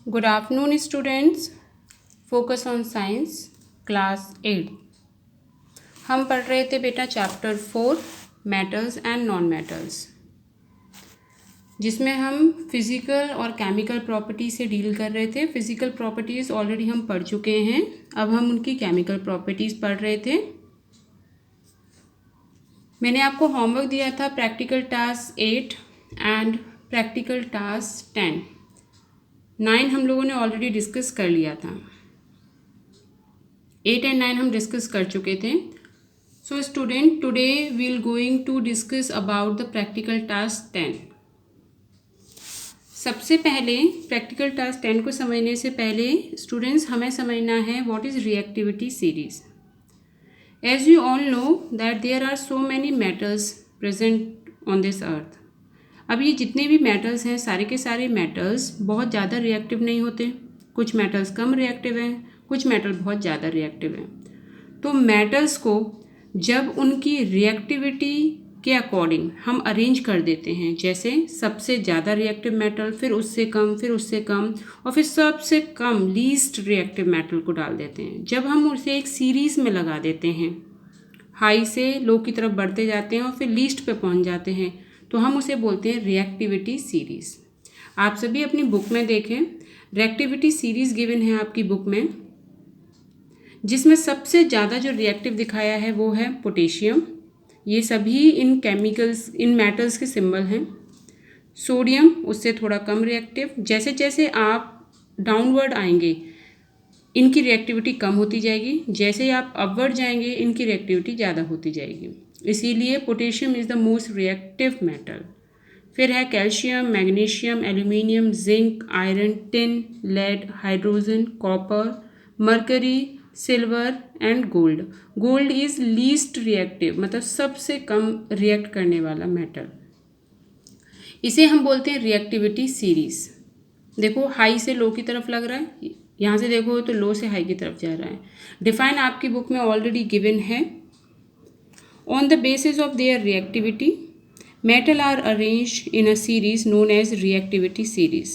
Good afternoon, students. Focus on Science, Class 8. हम पढ़ रहे थे बेटा chapter 4 metals and non metals, जिसमें हम फिज़िकल और केमिकल प्रॉपर्टी से डील कर रहे थे। फिज़िकल प्रॉपर्टीज़ ऑलरेडी हम पढ़ चुके हैं, अब हम उनकी केमिकल प्रॉपर्टीज़ पढ़ रहे थे। मैंने आपको होमवर्क दिया था practical task 8 and practical task 10। 9 हम लोगों ने ऑलरेडी डिस्कस कर लिया था, 8 एंड 9 हम डिस्कस कर चुके थे। So student, today we will going to discuss about the practical task 10। सबसे पहले प्रैक्टिकल टास्क 10 को समझने से पहले स्टूडेंट्स हमें समझना है what is reactivity series. As you all know that there are so many metals present on this earth. अब ये जितने भी मेटल्स हैं, सारे के सारे मेटल्स बहुत ज़्यादा रिएक्टिव नहीं होते। कुछ मेटल्स कम रिएक्टिव हैं, कुछ मेटल बहुत ज़्यादा रिएक्टिव हैं। तो मेटल्स को जब उनकी रिएक्टिविटी के अकॉर्डिंग हम अरेंज कर देते हैं, जैसे सबसे ज़्यादा रिएक्टिव मेटल, फिर उससे कम, फिर उससे कम, और फिर सबसे कम लीस्ट रिएक्टिव मेटल को डाल देते हैं। जब हम उसे एक सीरीज़ में लगा देते हैं, हाई से लो की तरफ बढ़ते जाते हैं और फिर लीस्ट पे पहुंच जाते हैं, तो हम उसे बोलते हैं रिएक्टिविटी सीरीज़। आप सभी अपनी बुक में देखें, रिएक्टिविटी सीरीज़ गिवन है आपकी बुक में, जिसमें सबसे ज़्यादा जो रिएक्टिव दिखाया है वो है पोटेशियम। ये सभी इन केमिकल्स, इन मेटल्स के सिंबल हैं। सोडियम उससे थोड़ा कम रिएक्टिव। जैसे जैसे आप डाउनवर्ड आएंगे इनकी रिएक्टिविटी कम होती जाएगी, जैसे ही आप अपवर्ड जाएंगे इनकी रिएक्टिविटी ज़्यादा होती जाएगी। इसीलिए potassium is the most reactive metal. फिर है calcium, magnesium, aluminium, zinc, iron, tin, lead, hydrogen, copper, mercury, silver and gold. Gold is least reactive, मतलब सबसे कम रिएक्ट करने वाला मेटल। इसे हम बोलते हैं रिएक्टिविटी सीरीज़। देखो, हाई से लो की तरफ लग रहा है, यहाँ से देखो तो लो से हाई की तरफ जा रहा है। डिफाइन आपकी बुक में ऑलरेडी गिवन है। On the basis of their reactivity, metal are arranged in a series known as reactivity series.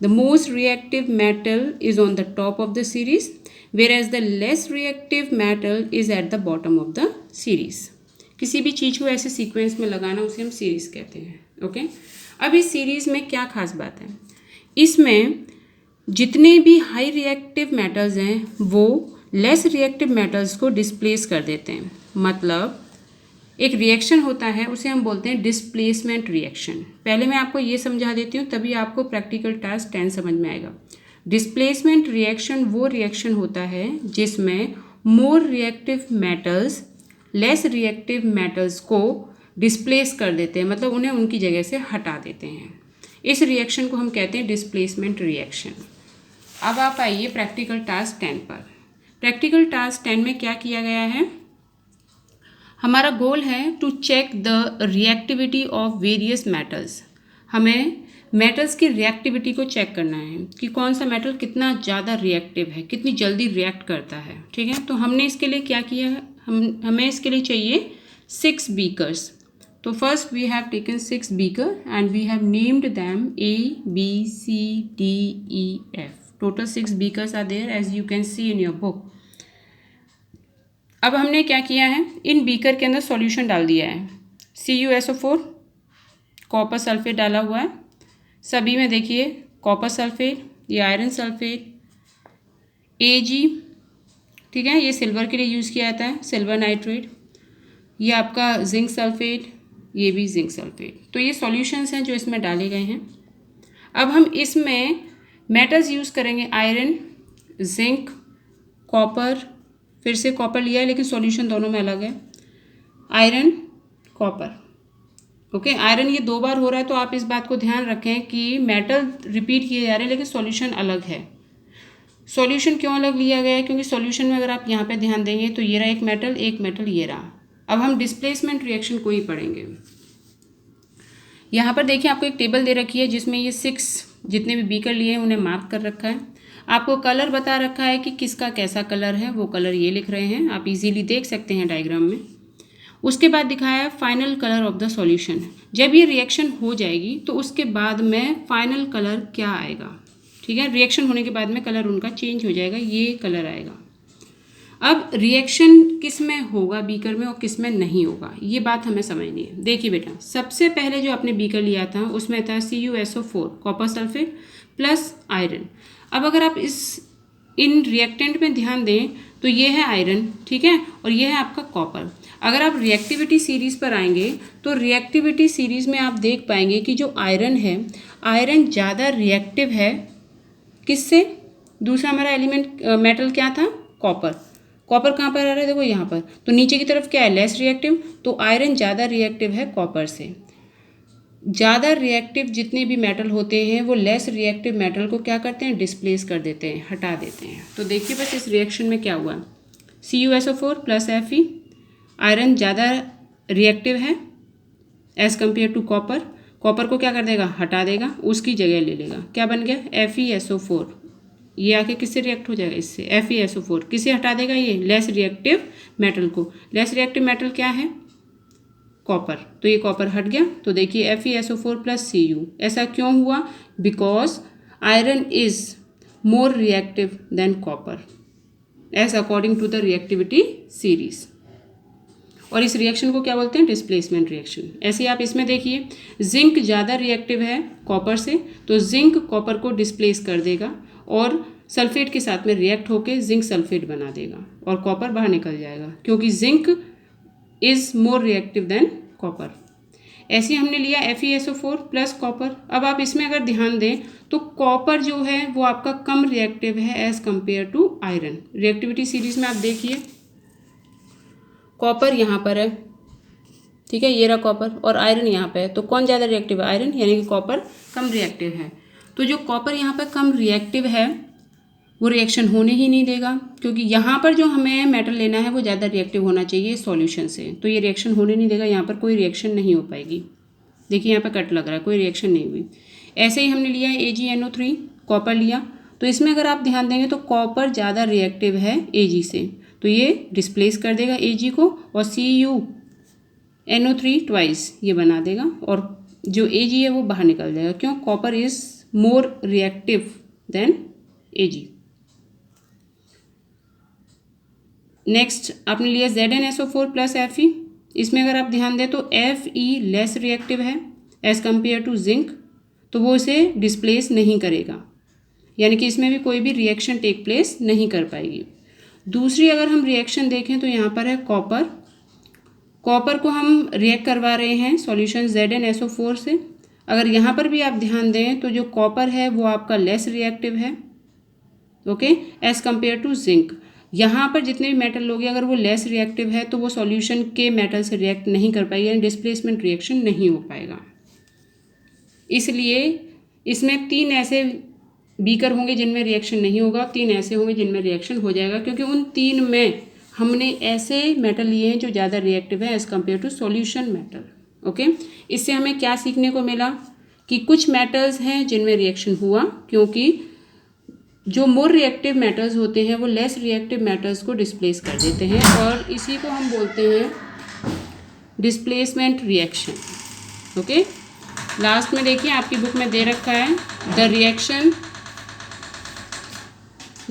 The most reactive metal is on the top of the series, whereas the less reactive metal is at the bottom of the series. किसी भी चीज़ को ऐसे sequence में लगाना उसे हम series कहते हैं। ओके, अब इस सीरीज़ में क्या खास बात है, इसमें जितने भी हाई रिएक्टिव मेटल्स हैं वो लेस रिएक्टिव मेटल्स को डिस्प्लेस कर देते हैं। मतलब एक रिएक्शन होता है, उसे हम बोलते हैं डिस्प्लेसमेंट रिएक्शन। पहले मैं आपको ये समझा देती हूँ, तभी आपको प्रैक्टिकल टास्क 10 समझ में आएगा। डिस्प्लेसमेंट रिएक्शन वो रिएक्शन होता है जिसमें more reactive metals less reactive metals को डिस्प्लेस कर देते हैं, मतलब उन्हें उनकी जगह से हटा देते हैं। इस रिएक्शन को हम कहते हैं डिस्प्लेसमेंट रिएक्शन। अब आप आइए प्रैक्टिकल टास्क 10 पर। प्रैक्टिकल टास्क 10 में क्या किया गया है, हमारा गोल है to check the reactivity of various metals. हमें मेटल्स की रिएक्टिविटी को चेक करना है कि कौन सा मेटल कितना ज़्यादा रिएक्टिव है, कितनी जल्दी रिएक्ट करता है। ठीक है, तो हमने इसके लिए क्या किया है, हमें इसके लिए चाहिए 6 बीकर्स। तो first we have taken 6 beaker and we have named them ABCDEF। Total 6 beakers are there as you can see in your book. अब हमने क्या किया है, इन बीकर के अंदर सॉल्यूशन डाल दिया है। CuSO4, कॉपर सल्फेट डाला हुआ है। सभी में देखिए कॉपर सल्फेट, ये आयरन सल्फेट, Ag, ठीक है, ये सिल्वर के लिए यूज़ किया जाता है, सिल्वर नाइट्रेट। ये आपका जिंक सल्फेट, ये भी जिंक सल्फेट। तो ये सॉल्यूशंस हैं जो इसमें डाले गए हैं। अब हम इसमें मेटल्स यूज़ करेंगे, आयरन, जिंक, कॉपर। फिर से कॉपर लिया है लेकिन सॉल्यूशन दोनों में अलग है, आयरन, कॉपर। ओके, आयरन ये 2 बार हो रहा है, तो आप इस बात को ध्यान रखें कि मेटल रिपीट किए जा रहे हैं लेकिन सॉल्यूशन अलग है। सॉल्यूशन क्यों अलग लिया गया है, क्योंकि सॉल्यूशन में अगर आप यहाँ पे ध्यान देंगे तो ये रहा एक मेटल ये रहा। अब हम डिस्प्लेसमेंट रिएक्शन को ही पढ़ेंगे। यहाँ पर देखिए आपको एक टेबल दे रखी है जिसमें ये 6 जितने भी बीकर लिए हैं उन्हें मार्क कर रखा है। आपको कलर बता रखा है कि किसका कैसा कलर है, वो कलर ये लिख रहे हैं, आप इजीली देख सकते हैं डायग्राम में। उसके बाद दिखाया है final colour of the solution. जब ये रिएक्शन हो जाएगी तो उसके बाद में फाइनल कलर क्या आएगा, ठीक है। रिएक्शन होने के बाद में कलर उनका चेंज हो जाएगा, ये कलर आएगा। अब रिएक्शन किस में होगा बीकर में और किस में नहीं होगा, ये बात हमें समझनी है। देखिए बेटा, सबसे पहले जो आपने बीकर लिया था उसमें था CuSO4 copper sulphate plus iron. अब अगर आप इन रिएक्टेंट में ध्यान दें तो ये है आयरन, ठीक है, और ये है आपका कॉपर। अगर आप रिएक्टिविटी सीरीज़ पर आएंगे तो रिएक्टिविटी सीरीज़ में आप देख पाएंगे कि जो आयरन है, आयरन ज़्यादा रिएक्टिव है किससे, दूसरा हमारा एलिमेंट मेटल क्या था, कॉपर। कॉपर कहाँ पर आ रहा है, देखो यहाँ पर, तो नीचे की तरफ क्या है, लेस रिएक्टिव, तो आयरन ज़्यादा रिएक्टिव है कॉपर से। ज़्यादा रिएक्टिव जितने भी मेटल होते हैं वो लेस रिएक्टिव मेटल को क्या करते हैं, डिस्प्लेस कर देते हैं, हटा देते हैं। तो देखिए बस इस रिएक्शन में क्या हुआ, CuSO4 प्लस Fe, आयरन ज़्यादा रिएक्टिव है as compare to copper. Copper को क्या कर देगा, हटा देगा, उसकी जगह ले लेगा, क्या बन गया FeSO4। ये आके किससे रिएक्ट हो जाएगा, इससे FeSO4। किसे हटा देगा, ये लेस रिएक्टिव मेटल को। लेस रिएक्टिव मेटल क्या है, कॉपर, तो ये कॉपर हट गया। तो देखिए FeSO4 प्लस Cu, ऐसा क्यों हुआ, because iron is more reactive than copper as according to the reactivity series. और इस रिएक्शन को क्या बोलते हैं, डिस्प्लेसमेंट रिएक्शन। ऐसे ही आप इसमें देखिए, जिंक ज़्यादा रिएक्टिव है कॉपर से, तो जिंक कॉपर को डिस्प्लेस कर देगा और सल्फेट के साथ में रिएक्ट होकर जिंक सल्फेट बना देगा और कॉपर बाहर निकल जाएगा, क्योंकि zinc is more reactive than copper. ऐसे ही हमने लिया FeSO4 प्लस कॉपर। अब आप इसमें अगर ध्यान दें तो कॉपर जो है वो आपका कम रिएक्टिव है as compare to iron. Reactivity series में आप देखिए, कॉपर यहाँ पर है, ठीक है, ये रहा कॉपर, और आयरन यहाँ पे है, तो कौन ज़्यादा रिएक्टिव है, आयरन, यानी कि कॉपर कम रिएक्टिव है। तो जो कॉपर यहाँ पर कम रिएक्टिव है वो रिएक्शन होने ही नहीं देगा, क्योंकि यहाँ पर जो हमें मेटल लेना है वो ज़्यादा रिएक्टिव होना चाहिए सॉल्यूशन से, तो ये रिएक्शन होने नहीं देगा, यहाँ पर कोई रिएक्शन नहीं हो पाएगी। देखिए यहाँ पर कट लग रहा है, कोई रिएक्शन नहीं हुई। ऐसे ही हमने लिया AgNO3 कॉपर लिया, तो इसमें अगर आप ध्यान देंगे तो कॉपर ज़्यादा रिएक्टिव है Ag से, तो ये डिस्प्लेस कर देगा Ag को और CuNO3 ट्वाइस ये बना देगा और जो Ag है वो बाहर निकल जाएगा। क्यों, copper is more reactive then Ag। Next आपने लिया ZnSO4 प्लस Fe। इसमें अगर आप ध्यान दें तो Fe लेस रिएक्टिव है एज़ कम्पेयर टू जिंक, तो वो इसे डिस्प्लेस नहीं करेगा, यानी कि इसमें भी कोई भी रिएक्शन टेक प्लेस नहीं कर पाएगी। दूसरी अगर हम रिएक्शन देखें तो यहाँ पर है कॉपर। कॉपर को हम रिएक्ट करवा रहे हैं सॉल्यूशन ZnSO4 से। अगर यहाँ पर भी आप ध्यान दें तो जो कॉपर है वो आपका लेस रिएक्टिव है, okay, as compare to zinc. यहाँ पर जितने भी मेटल लोगे अगर वो लेस रिएक्टिव है तो वो सॉल्यूशन के मेटल से रिएक्ट नहीं कर पाएगी, यानी डिस्प्लेसमेंट रिएक्शन नहीं हो पाएगा। इसलिए इसमें 3 ऐसे बीकर होंगे जिनमें रिएक्शन नहीं होगा, 3 ऐसे होंगे जिनमें रिएक्शन हो जाएगा, क्योंकि उन 3 में हमने ऐसे मेटल लिए हैं जो ज़्यादा रिएक्टिव है as compare to solution metal. Okay, इससे हमें क्या सीखने को मिला कि कुछ मेटल्स हैं जिनमें रिएक्शन हुआ, क्योंकि जो मोर रिएक्टिव मेटल्स होते हैं वो लेस रिएक्टिव मेटल्स को डिस्प्लेस कर देते हैं, और इसी को हम बोलते हैं डिस्प्लेसमेंट रिएक्शन। ओके, लास्ट में देखिए आपकी बुक में दे रखा है the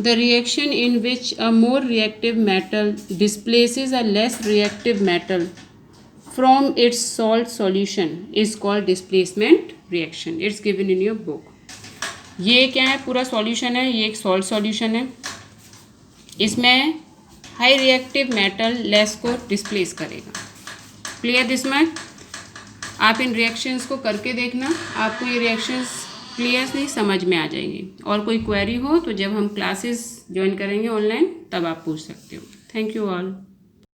reaction in which a more reactive metal displaces a less reactive metal from its salt solution is called displacement reaction. It's given in your book. ये क्या है, पूरा सॉल्यूशन है, ये एक सॉल्ट सॉल्यूशन है। इसमें हाई रिएक्टिव मेटल लेस को डिस्प्लेस करेगा। Clear this much? आप इन रिएक्शंस को करके देखना, आपको ये रिएक्शंस क्लियरली समझ में आ जाएंगे। और कोई क्वेरी हो तो जब हम क्लासेस ज्वाइन करेंगे ऑनलाइन तब आप पूछ सकते हो। Thank you all.